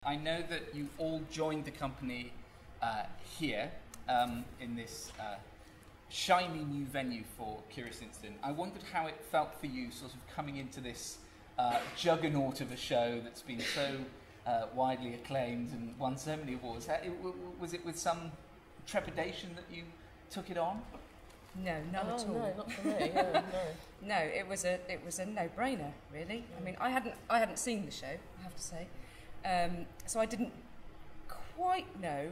I know that you all joined the company here in this shiny new venue for Curious Incident. I wondered how it felt for you sort of coming into this juggernaut of a show that's been so widely acclaimed and won so many awards. Was it with some trepidation that you took it on? No, none at all. No, not for me. Yeah, no. No, it was a no-brainer, really. I mean, I hadn't seen the show, I have to say, so I didn't quite know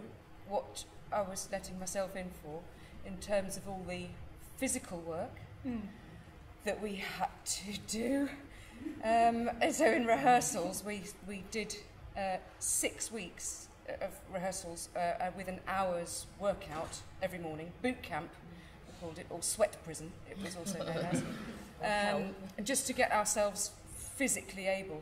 what I was letting myself in for in terms of all the physical work that we had to do. So in rehearsals, we did 6 weeks of rehearsals with an hour's workout every morning, boot camp. Called it, or sweat prison, it was also known as, just to get ourselves physically able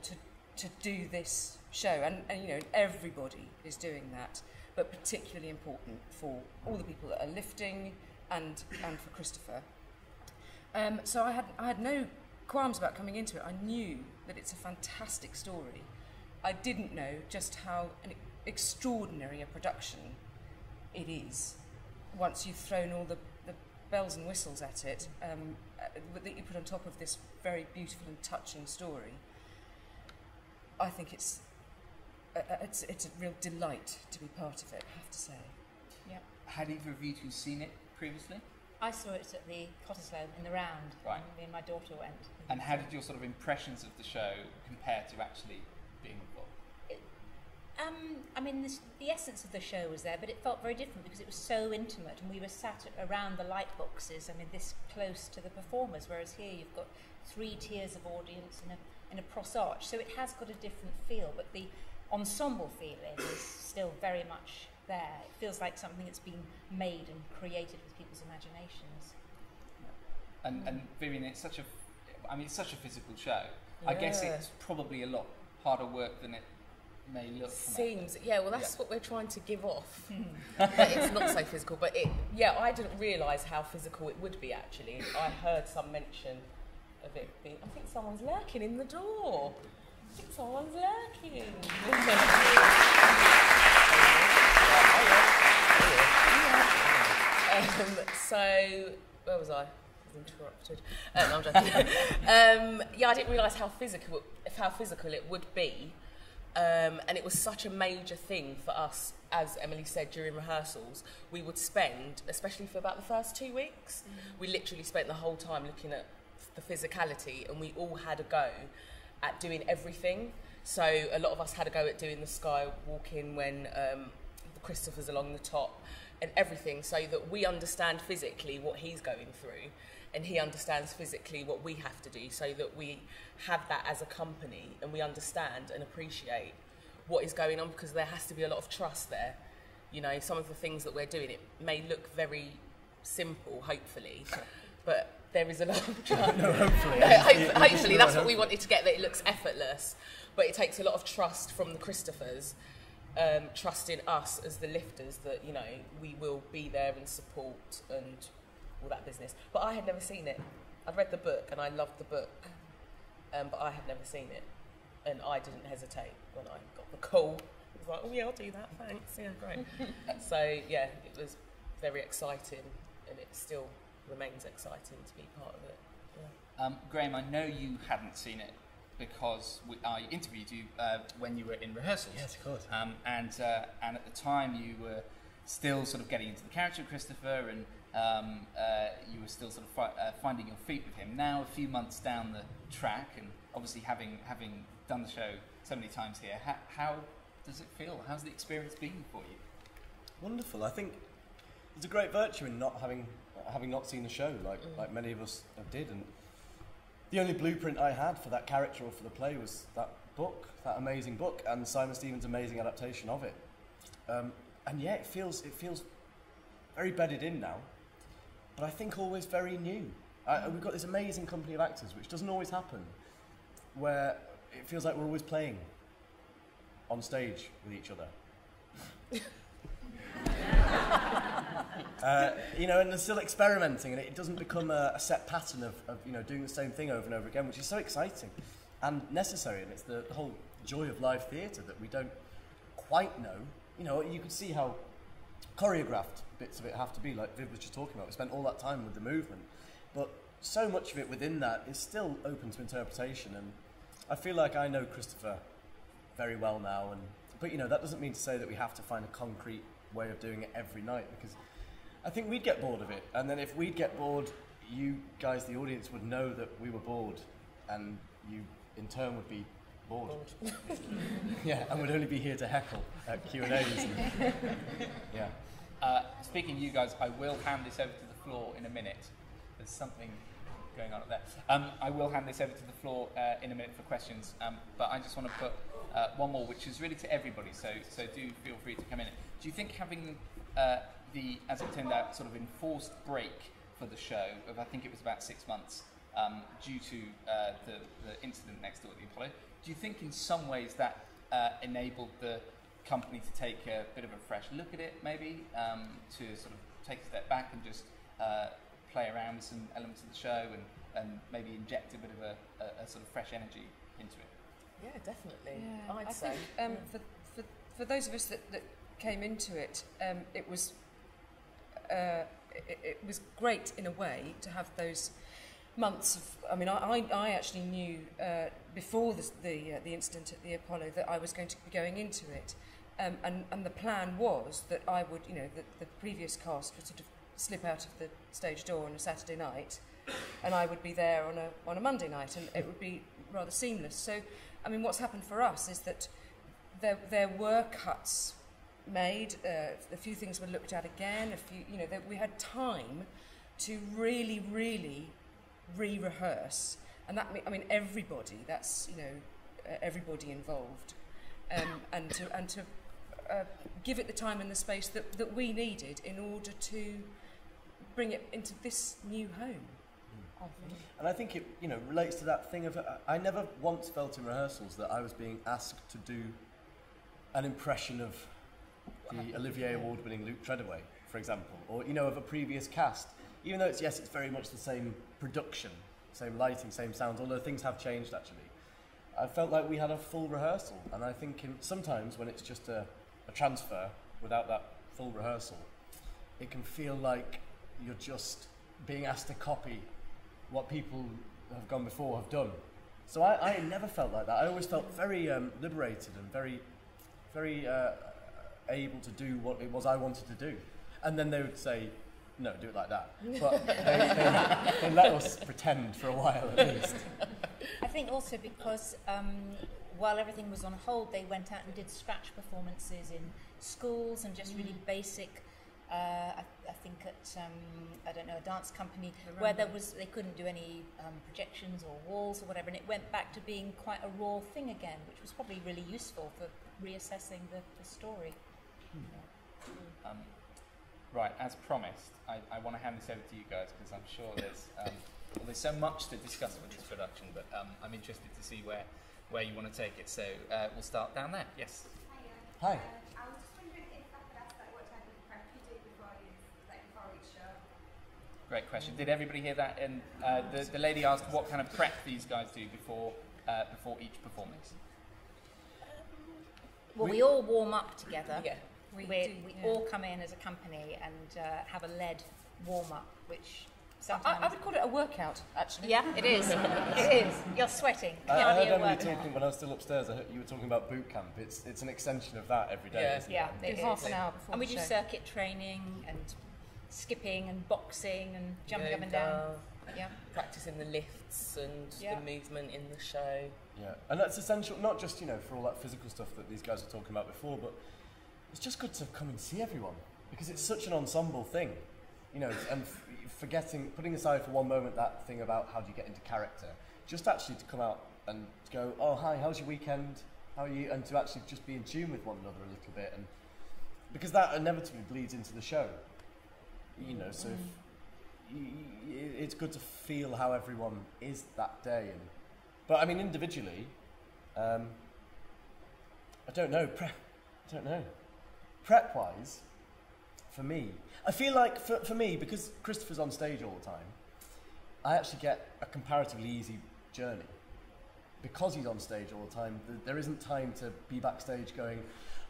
to do this show, and you know, everybody is doing that, but particularly important for all the people that are lifting and for Christopher. So I had no qualms about coming into it. I knew that it's a fantastic story. I didn't know just how extraordinary a production it is once you've thrown all the bells and whistles at it, that you put on top of this very beautiful and touching story. I think it's a real delight to be part of it, I have to say. Yep. Had either of you two seen it previously? I saw it at the Cottesloe in the round. Right. Me and my daughter went. And how did your sort of impressions of the show compare to actually being involved? I mean, the essence of the show was there, but it felt very different because it was so intimate, and we were sat around the light boxes, I mean, this close to the performers, whereas here you've got 3 tiers of audience in a cross arch, so it has got a different feel, but the ensemble feeling is still very much there. It feels like something that's been made and created with people's imaginations. And Vivian, it's such a physical show. Yeah. I guess it's probably a lot harder work than it may look. Seems, yeah, well that's what we're trying to give off. That it's not so physical, but I didn't realise how physical it would be actually. I heard some mention of it being, I think someone's lurking in the door. I think someone's lurking. So, where was I? Interrupted. No, I'm joking. I didn't realise how physical it would be. And it was such a major thing for us, as Emily said, during rehearsals. We would spend, especially for about the first 2 weeks, we literally spent the whole time looking at the physicality, and we all had a go at doing everything. So a lot of us had a go at doing the sky walking when Christopher's along the top and everything, so that we understand physically what he's going through, and he understands physically what we have to do, so that we have that as a company and we understand and appreciate what is going on, because there has to be a lot of trust there. You know, some of the things that we're doing, it may look very simple, hopefully, but there is a lot of trust. No, hopefully. Hopefully, that's what we wanted to get, that it looks effortless. But it takes a lot of trust from the Christophers, trusting us as the lifters that, you know, we will be there and support and all that business. But I had never seen it. I'd read the book and I loved the book, but I had never seen it, and I didn't hesitate when I got the call. I was like, oh yeah, I'll do that, thanks, yeah, great. So yeah, it was very exciting, and it still remains exciting to be part of it. Yeah. Graham, I know you hadn't seen it because I interviewed you when you were in rehearsals. Yes, of course. And at the time you were still sort of getting into the character of Christopher, and you were still sort of finding your feet with him. Now, a few months down the track, and obviously having done the show so many times here, how does it feel? How's the experience been for you? Wonderful. I think there's a great virtue in not having not seen the show, like many of us did, and the only blueprint I had for that character or for the play was that book, that amazing book, and Simon Stevens' amazing adaptation of it. And yeah, it feels very bedded in now, but I think always very new. We've got this amazing company of actors, which doesn't always happen, where it feels like we're always playing on stage with each other. You know, and they're still experimenting, and it doesn't become a set pattern of you know, doing the same thing over and over again, which is so exciting and necessary, and it's the whole joy of live theatre that we don't quite know. You know, you could see how choreographed bits of it have to be, like Viv was just talking about. We spent all that time with the movement, but so much of it within that is still open to interpretation, and I feel like I know Christopher very well now, but you know, that doesn't mean to say that we have to find a concrete way of doing it every night, because I think we'd get bored of it, and then if we'd get bored, you guys, the audience, would know that we were bored, and you in turn would be bored. Yeah, and would only be here to heckle at Q&As. Yeah. Speaking of you guys, I will hand this over to the floor in a minute. There's something going on up there. I will hand this over to the floor in a minute for questions, but I just want to put one more, which is really to everybody, so do feel free to come in. Do you think having the, as it turned out, sort of enforced break for the show of, I think it was about 6 months, due to the incident next door at the Apollo, do you think in some ways that enabled the company to take a bit of a fresh look at it, maybe, to sort of take a step back and just play around with some elements of the show and maybe inject a bit of a sort of fresh energy into it? Yeah, definitely. Yeah, I'd I say. think for those of us that came into it, it was great in a way to have those months of. I mean, I actually knew before the incident at the Apollo that I was going to be going into it, and the plan was that I would, you know, the previous cast would sort of slip out of the stage door on a Saturday night, and I would be there on a Monday night, and it would be rather seamless. So, I mean, what's happened for us is that there were cuts made, a few things were looked at again, that we had time to really re-rehearse, and that, I mean, everybody, that's, you know, everybody involved, and to give it the time and the space that we needed in order to bring it into this new home. I think. And I think it, you know, relates to that thing of, I never once felt in rehearsals that I was being asked to do an impression of the Olivier Award-winning Luke Treadaway, for example, or, you know, of a previous cast. Even though it's very much the same production, same lighting, same sounds, although things have changed actually. I felt like we had a full rehearsal, and I think sometimes when it's just a transfer without that full rehearsal, it can feel like you're just being asked to copy what people who have gone before have done. So I never felt like that. I always felt very liberated and very able to do what it was I wanted to do. And then they would say, no, do it like that. But they let us pretend for a while at least. I think also because while everything was on hold, they went out and did scratch performances in schools and just really basic. I think at I don't know, a dance company where they couldn't do any projections or walls or whatever, and it went back to being quite a raw thing again, which was probably really useful for reassessing the story. Right, as promised, I want to hand this over to you guys because I'm sure there's so much to discuss with this production, but I'm interested to see where you want to take it. So we'll start down there. Yes. Hi. I was just wondering if I could ask what type of prep you do before each show. Great question. Did everybody hear that? And the lady asked what kind of prep these guys do before each performance. Well, we all warm up together. Yeah. We all come in as a company and have a lead warm-up, which sometimes... I would call it a workout, actually. Yeah, it is. It is. You're sweating. I heard Emily talking, when I was still upstairs, I heard you were talking about boot camp. It's an extension of that every day, isn't it? Yeah, it is. Half an hour before and we the do show. circuit training and skipping and boxing and jumping up and down. Yeah. Practicing the lifts and the movement in the show. Yeah, and that's essential, not just, you know, for all that physical stuff that these guys were talking about before, but it's just good to come and see everyone, because it's such an ensemble thing, you know, and putting aside for one moment that thing about how do you get into character, just actually to come out and go, oh, hi, how's your weekend, how are you, and to actually just be in tune with one another a little bit, and because that inevitably bleeds into the show, you know, so it's good to feel how everyone is that day, but I mean individually, I don't know. Prep-wise, for me, I feel like for me, because Christopher's on stage all the time, I actually get a comparatively easy journey. Because he's on stage all the time, there isn't time to be backstage going,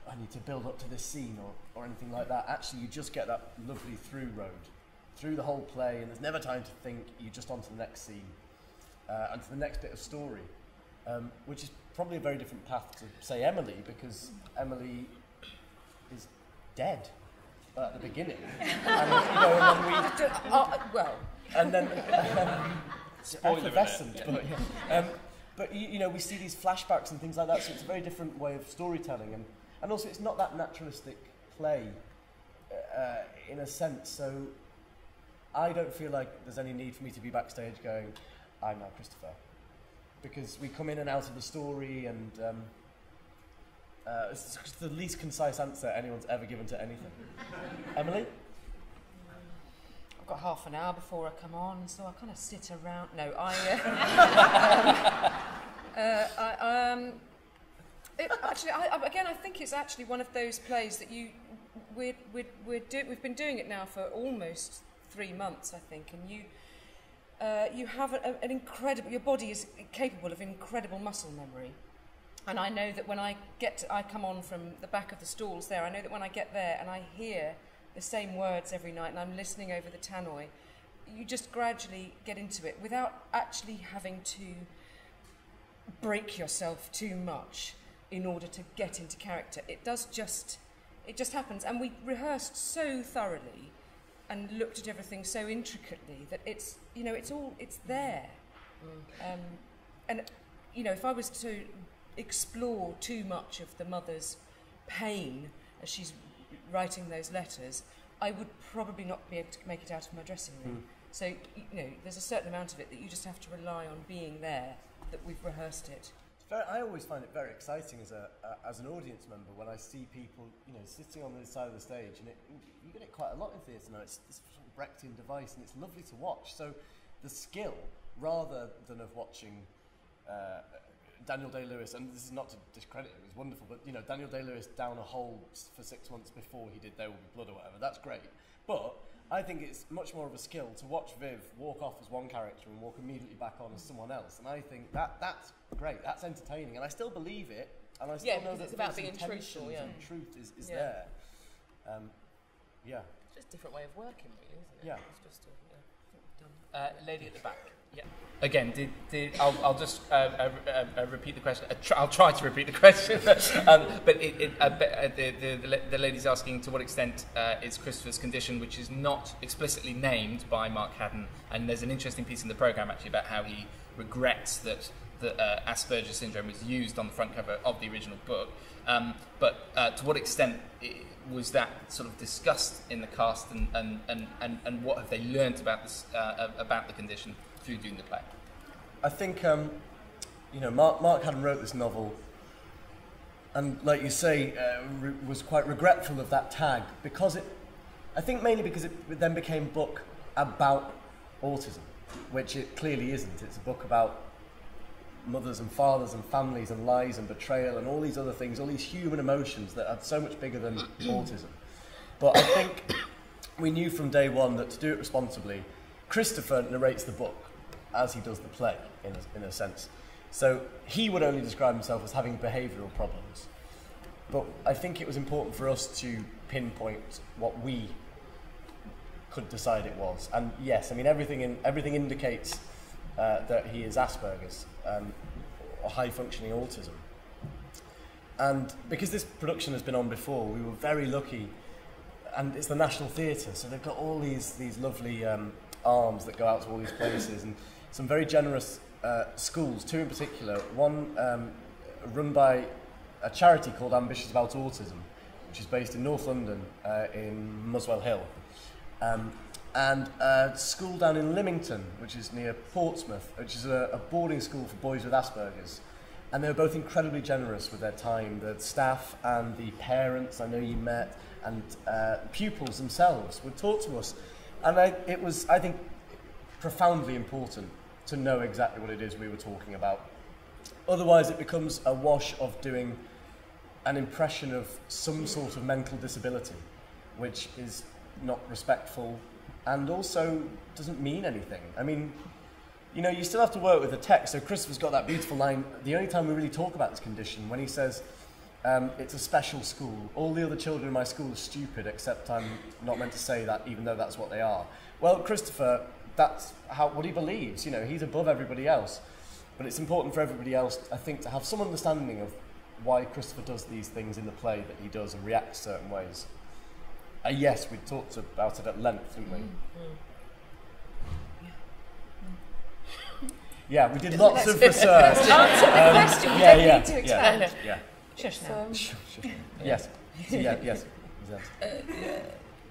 I need to build up to this scene or anything like that. Actually, you just get that lovely through road, through the whole play, and there's never time to think. You're just on to the next scene, and to the next bit of story, which is probably a very different path to, say, Emily, because Emily is dead at the beginning. And then Spoiler effervescent, alert, but we see these flashbacks and things like that, so it's a very different way of storytelling, and also it's not that naturalistic play in a sense, so I don't feel like there's any need for me to be backstage going, I'm now Christopher, because we come in and out of the story, and it's just the least concise answer anyone's ever given to anything. Emily? I've got half an hour before I come on, so I kind of sit around. No, I think it's actually one of those plays that we've been doing it now for almost 3 months, I think, and you have an incredible. Your body is capable of incredible muscle memory, and I know that when I come on from the back of the stalls there. I know that when I get there and I hear the same words every night, and I'm listening over the tannoy, you just gradually get into it without actually having to break yourself too much in order to get into character. It just happens, and we rehearsed so thoroughly and looked at everything so intricately that it's there. And if I was to explore too much of the mother's pain as she's writing those letters, I would probably not be able to make it out of my dressing room. So, there's a certain amount of it that you just have to rely on being there, that we've rehearsed it. I always find it very exciting as an audience member when I see people, sitting on the side of the stage, and you get it quite a lot in theatre now. It's this sort of Brechtian device, and it's lovely to watch. So the skill, rather than of watching Daniel Day-Lewis, and this is not to discredit him, it was wonderful, but Daniel Day-Lewis down a hole for 6 months before he did There Will Be Blood or whatever, that's great. But I think it's much more of a skill to watch Viv walk off as one character and walk immediately back on as someone else, and I think that's great, that's entertaining, and I still believe it, and I still know that it's about being truthful, and truth is there. It's just a different way of working, really, isn't it? Yeah. It's just lady at the back. Yeah. Again, I'll just repeat the question. I'll try to repeat the question, but the lady's asking to what extent is Christopher's condition, which is not explicitly named by Mark Haddon, and there's an interesting piece in the programme actually about how he regrets that Asperger's syndrome was used on the front cover of the original book, but to what extent was that sort of discussed in the cast, and what have they learnt about this about the condition through doing the play? I think Mark Haddon wrote this novel, and like you say, was quite regretful of that tag, because I think mainly because it then became a book about autism, which it clearly isn't. It's a book about mothers and fathers and families and lies and betrayal and all these other things, all these human emotions that are so much bigger than autism. But I think we knew from day one that to do it responsibly, Christopher narrates the book as he does the play, in a sense. So he would only describe himself as having behavioural problems. But I think it was important for us to pinpoint what we could decide it was. And yes, I mean, everything indicates that he is Asperger's, or high-functioning autism. And because this production has been on before, we were very lucky, and it's the National Theatre, so they've got all these lovely arms that go out to all these places, and some very generous schools, 2 in particular. One run by a charity called Ambitious About Autism, which is based in North London, in Muswell Hill. And a school down in Lymington, which is near Portsmouth, which is a boarding school for boys with Asperger's. And they were both incredibly generous with their time, the staff and the parents I know you met, and pupils themselves would talk to us. And it was, I think, profoundly important to know exactly what it is we were talking about. Otherwise it becomes a wash of doing an impression of some sort of mental disability, which is not respectful and also doesn't mean anything. I mean, you still have to work with the text. So Christopher's got that beautiful line, the only time we really talk about this condition, when he says, it's a special school. All the other children in my school are stupid, except I'm not meant to say that, even though that's what they are. Well, Christopher, that's what he believes. You know, he's above everybody else. But it's important for everybody else, I think, to have some understanding of why Christopher does these things in the play that he does and reacts certain ways. Yes, we talked about it at length, didn't we? Yeah, we did lots of research. Answer the question. We don't need to expand. Yeah. Shush now. Yes. So, yes.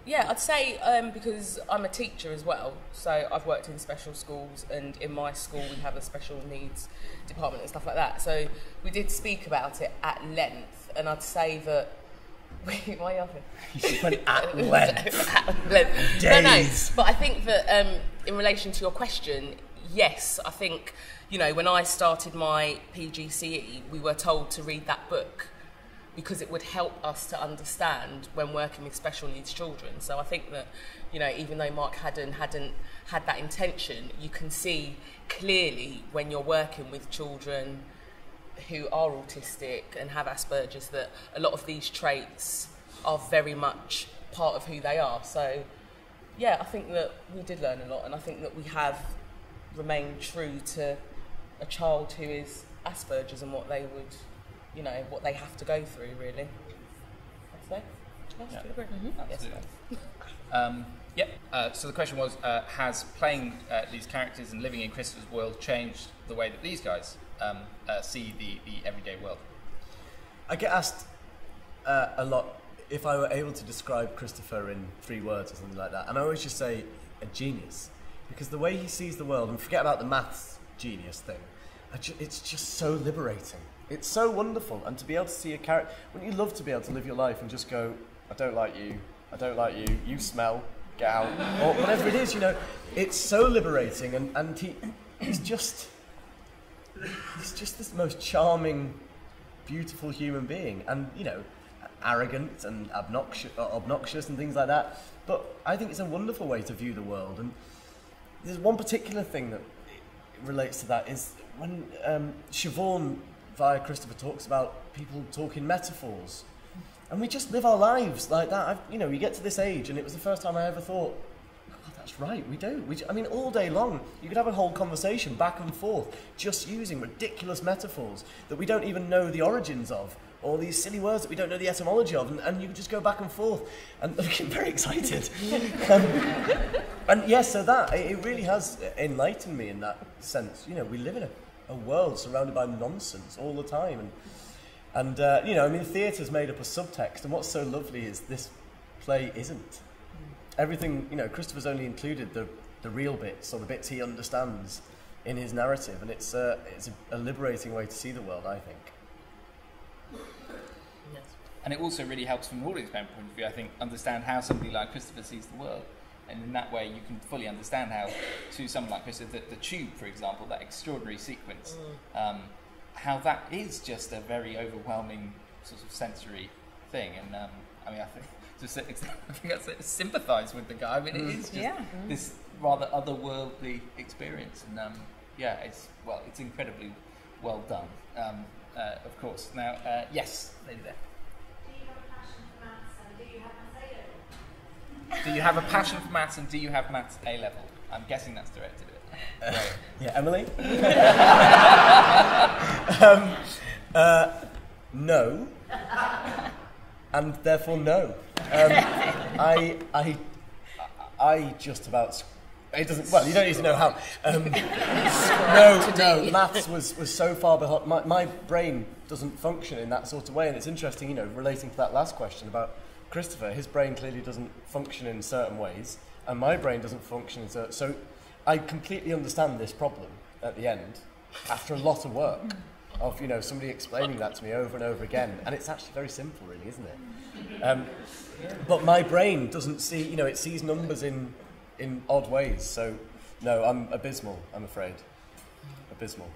Yeah, I'd say because I'm a teacher as well, so I've worked in special schools, and in my school we have a special needs department and stuff like that. So we did speak about it at length, and I'd say that. Why are you laughing? You went at length. At length. Days. No, but I think that in relation to your question, yes, I think, you know, when I started my PGCE, we were told to read that book because it would help us to understand when working with special needs children. So I think that, you know, even though Mark hadn't had that intention, you can see clearly when you're working with children who are autistic and have Asperger's that a lot of these traits are very much part of who they are. So yeah, I think that we did learn a lot, and I think that we have remained true to a child who is Asperger's and what they would, you know, what they have to go through, really. I'd say. Yeah. Yes. Yep. So the question was, has playing these characters and living in Christopher's world changed the way that these guys see the everyday world? I get asked a lot if I were able to describe Christopher in 3 words or something like that, and I always just say a genius, because the way he sees the world, and forget about the maths genius thing, it's just so liberating. It's so wonderful, and to be able to see a character, wouldn't you love to be able to live your life and just go, I don't like you, you smell, get out, or whatever it is, you know. It's so liberating, and he's just this most charming, beautiful human being, and, you know, arrogant and obnoxious and things like that. But I think it's a wonderful way to view the world. And there's one particular thing that relates to that is when Siobhan via Christopher talks about people talking metaphors, and we just live our lives like that. You know, you get to this age, and it was the first time I ever thought, God, that's right, we do. I mean, all day long, you could have a whole conversation back and forth, just using ridiculous metaphors that we don't even know the origins of, or these silly words that we don't know the etymology of, and you could just go back and forth, and I'm getting very excited. And yes, so that, it really has enlightened me in that sense. You know, we live in a world surrounded by nonsense all the time, and you know, I mean, theatre's made up of subtext, and what's so lovely is this play isn't. Everything, you know, Christopher's only included the real bits, or the bits he understands in his narrative, and it's a liberating way to see the world, I think. Yes. And it also really helps from an audience member point of view, I think, understand how somebody like Christopher sees the world. And in that way, you can fully understand how, to someone like Christopher, the tube, for example, that extraordinary sequence, how that is just a very overwhelming sort of sensory thing. And I mean, I think I sympathise with the guy. I mean, it is just this rather otherworldly experience, and it's incredibly well done. Of course. Now, yes, lady there. Do you have a passion for maths and do you have maths A level? Do you have a passion for maths and do you have maths A level? I'm guessing that's directed at it. Yeah, Emily? No. And therefore no. I just about... It doesn't... Well, you don't need to know how. No, maths was so far behind. My brain doesn't function in that sort of way, and it's interesting, you know, relating to that last question about Christopher, his brain clearly doesn't function in certain ways, and my brain doesn't function in certain... So I completely understand this problem at the end, after a lot of work, of, you know, somebody explaining that to me over and over again, and it's actually very simple, really, isn't it? But my brain doesn't see, you know, it sees numbers in odd ways, so no, I'm abysmal, I'm afraid. Abysmal.